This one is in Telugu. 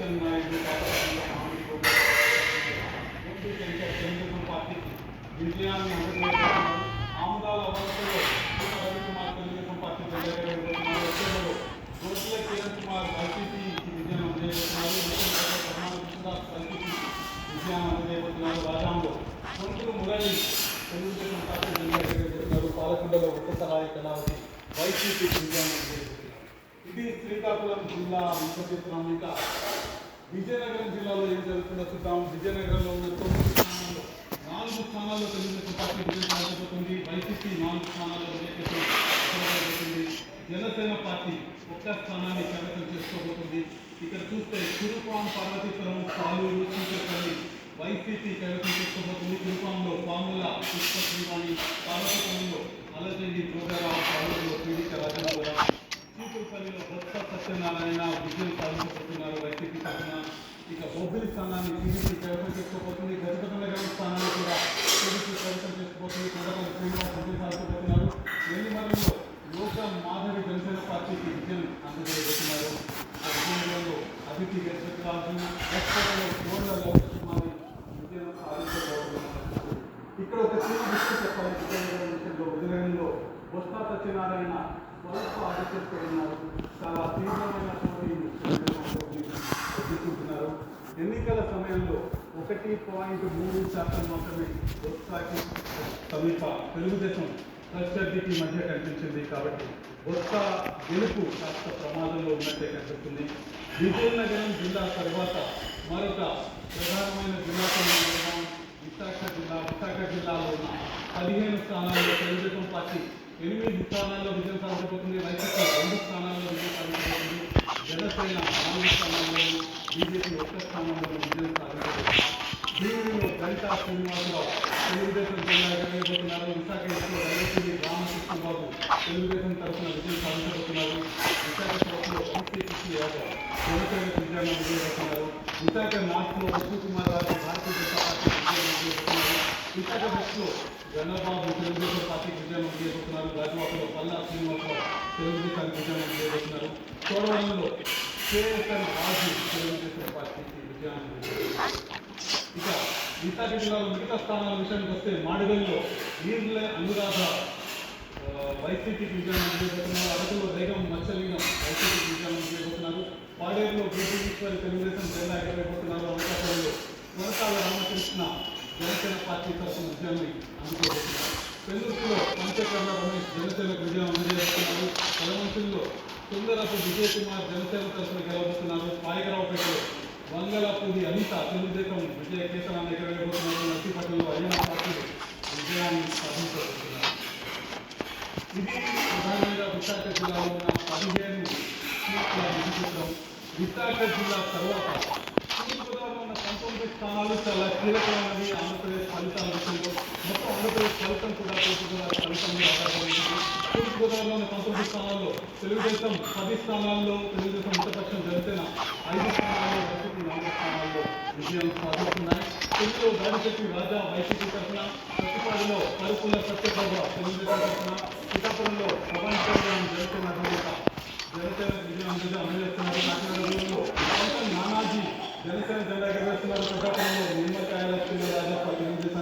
సుదర్శన్ నాయుడు తెలుగుదేశం పార్టీకి విజయాన్ని అందజేస్తున్నారు. ఆముదాల వలసలో రవికుమార్ తెలుగుదేశం పార్టీ జెండా రోడ్ల కిరణ్ కుమార్ వైసీపీకి విజయం అందజేస్తున్నారు. వైసీపీ విజయాన్ని అందజేయబోతున్నారు. రాజాంలో కొండూరు మురళి తెలుగుదేశం పార్టీ జెండా ఎగరబోతున్నారు. పాలకొండలో ఒక్కసారి కళావతి వైసీపీ విజయాన్ని అందజేస్తున్నారు. ఇది శ్రీకాకుళం జిల్లా విశ్వచిత్రం. ఇంకా విజయనగరం జిల్లాలో ఏం జరుగుతుందో చూద్దాం. విజయనగరంలో ఉన్న 9 స్థానాల్లో 4 స్థానాల్లో తెలుగుదేశం పార్టీ విజయం సాధించబోతుంది. వైసీపీ 4 స్థానాల్లో విజయబోతుంది. జనసేన పార్టీ ఒక్క స్థానాన్ని కైవసం చేసుకోబోతుంది. ఇక్కడ చూస్తే కురుపాం, పార్వతీపురం, పాలూరు, చీకపల్లి వైసీపీ కైవసం చేసుకోబోతుంది. కురుపాంలో పాముల పుష్ప శ్రీవాణి, పార్వతీపురంలో అలజండి జోగారావు, పాలూరులో పీడిక రాజేంద్ర, చీకులపల్లిలో బొత్స సత్యనారాయణ విజయం సాధించబోతున్నారు వైసీపీ తరఫున. ఇక బొబ్బిలి స్థానాన్ని టీడీపీ కైవసం చేసుకోబోతుంది. గజపతినగరం స్థానాన్ని కూడా టీడీపీ కైవసం చేసుకోబోతుంది. కొండపల్లి శ్రీనివాస్ విజయం సాధించబోతున్నారు. నెల్లిమర్లలో లోక మాధవి జనసేన పార్టీకి విజయం అందజేయబోతున్నారు. విజయనగరంలో అతిథి గజపతిరాజు, ఎక్స్పోలో కోర్ల లక్ష్మణ్ విజయం సాధించబోతున్నారు. ఇక్కడ ఒక చిన్న విషయం చెప్పాలి. విజయనగరం విషయంలో విజయనగరంలో బొత్స సత్యనారాయణ స్వల్ప ఆధిక్యతతో ఉన్నారు. చాలా తీవ్రమైన పోటీని ఎదుర్కొంటున్నారు. ఎన్నికల సమయంలో 1.3% మాత్రమే బొత్సకి సమీప తెలుగుదేశం ప్రత్యర్థికి మధ్య కనిపించింది. కాబట్టి బొత్స గెలుపు కాస్త ప్రమాదంలో ఉన్నట్టే కనిపిస్తుంది. విజయనగరం జిల్లా తర్వాత మరొక ప్రధానమైన జిల్లాతో విశాఖ జిల్లా. విశాఖ జిల్లాలో ఉన్న 15 స్థానాల్లో తెలుగుదేశం పార్టీ 8 స్థానాల్లో విజయం సాధించబోతుంది. వైసీపీ 2 స్థానాల్లో విజయం సాధించబోతుంది. జనసేన 4 స్థానాల్లో, బీజేపీ 1 స్థానంలో విజయం సాధించబోతుంది. భీమిలో గంటా శ్రీనివాసరావు తెలుగుదేశం జెండా ఎగరవేయబోతున్నారు. విశాఖ ఎన్నికల్లో రైతులు రామకృష్ణబాబు తెలుగుదేశం తరఫున విజయం సాధించబోతున్నారు. విశాఖ సభలో వంశీకృష్ణ యాదవ్ జనసేన విజయాన్ని అందజేయబోతున్నారు. విశాఖ నార్త్లో కుమార్ రాజు భారతీయ జనతా పార్టీ విజయం అందజేయబోతున్నారు. విశాఖ వెస్ట్లో గణబాబు తెలుగుదేశం పార్టీకి విజయం అందజేయబోతున్నారు. గాజువాకలో పల్లా శ్రీనివాసరావు తెలుగుదేశానికి విజయం అందజేయబోతున్నారు. చోడవరంలో కేఎస్ఎన్ రాజు తెలుగుదేశం పార్టీకి విజయాన్ని అందజేయబోతున్నారు. ఇక విశాఖ జిల్లాలో మిగతా స్థానాల విషయానికి వస్తే మాడిగల్లో ఈర్ల అనురాధ వైసీపీకి విజయాన్ని అందజేయబోతున్నారు. అరకులో రేగం మత్స్యలింగం వైసీపీకి విజయాన్ని అందజేయబోతున్నారు. పాడేరులో గోపీశ్వరి తెలుగుదేశం జెండా ఎగరవేయబోతున్నారు. అనకాపల్లిలో కొనసాల రామకృష్ణ జనసేన పార్టీ తరఫున విజయాన్ని అందుకోబోతున్నారు. పెందుర్తిలో పంచకర్ణ రమేష్ జనసేనకు విజయం అందజేస్తున్నారు. కలమంచుల్లో సుందరపు విజయ్ కుమార్ జనసేన తరఫున గెలవబోతున్నారు. పాయకరావుపేటలో వంగలపూడి అనిత తెలుగుదేశం విజయ కేతనాన్ని ఎగరవేయబోతున్నారు. నర్సీపట్నంలో అయ్యన్న పార్టీలు విజయాన్ని సాధించబోతున్నారు. ఇది ప్రధానంగా విశాఖ జిల్లాలో ఉన్న 15 సీట్ల విజయం. విశాఖ జిల్లా తర్వాత తూర్పుగోదావరిలో ఉన్న 19 స్థానాలు చాలా కీలకమైనవి. ఆంధ్రప్రదేశ్ ఫలితాల విషయంలో మొత్తం ఆంధ్రప్రదేశ్ ఫలితం కూడా తూర్పుగోదావరి ఫలితం మీద ఆధారపడింది. తూర్పుగోదావరిలో ఉన్న 19 స్థానాల్లో తెలుగుదేశం 10 స్థానాల్లో, తెలుగుదేశం మిత్రపక్షం జనసేన 5 స్థానాల్లో, వైసీపీ 4 స్థానాల్లో విజయం సాధిస్తున్నాయి. తెలుగులో దాడిశెట్టి రాజా వైసీపీ తరఫున, ప్రతిపాడులో కరుపుల సత్యప్రభ తెలుగుదేశం తరఫున, పిఠాపురంలో పవన్ కళ్యాణ్ జనసేన అధినేత విజయం అందజేస్తున్నారు. కాకినాడలో నానాజీ జనసేన జెండా ఎగరవేస్తున్నారు. పిఠాపురంలో నిమ్మకాయల రాజా తెలుగుదేశం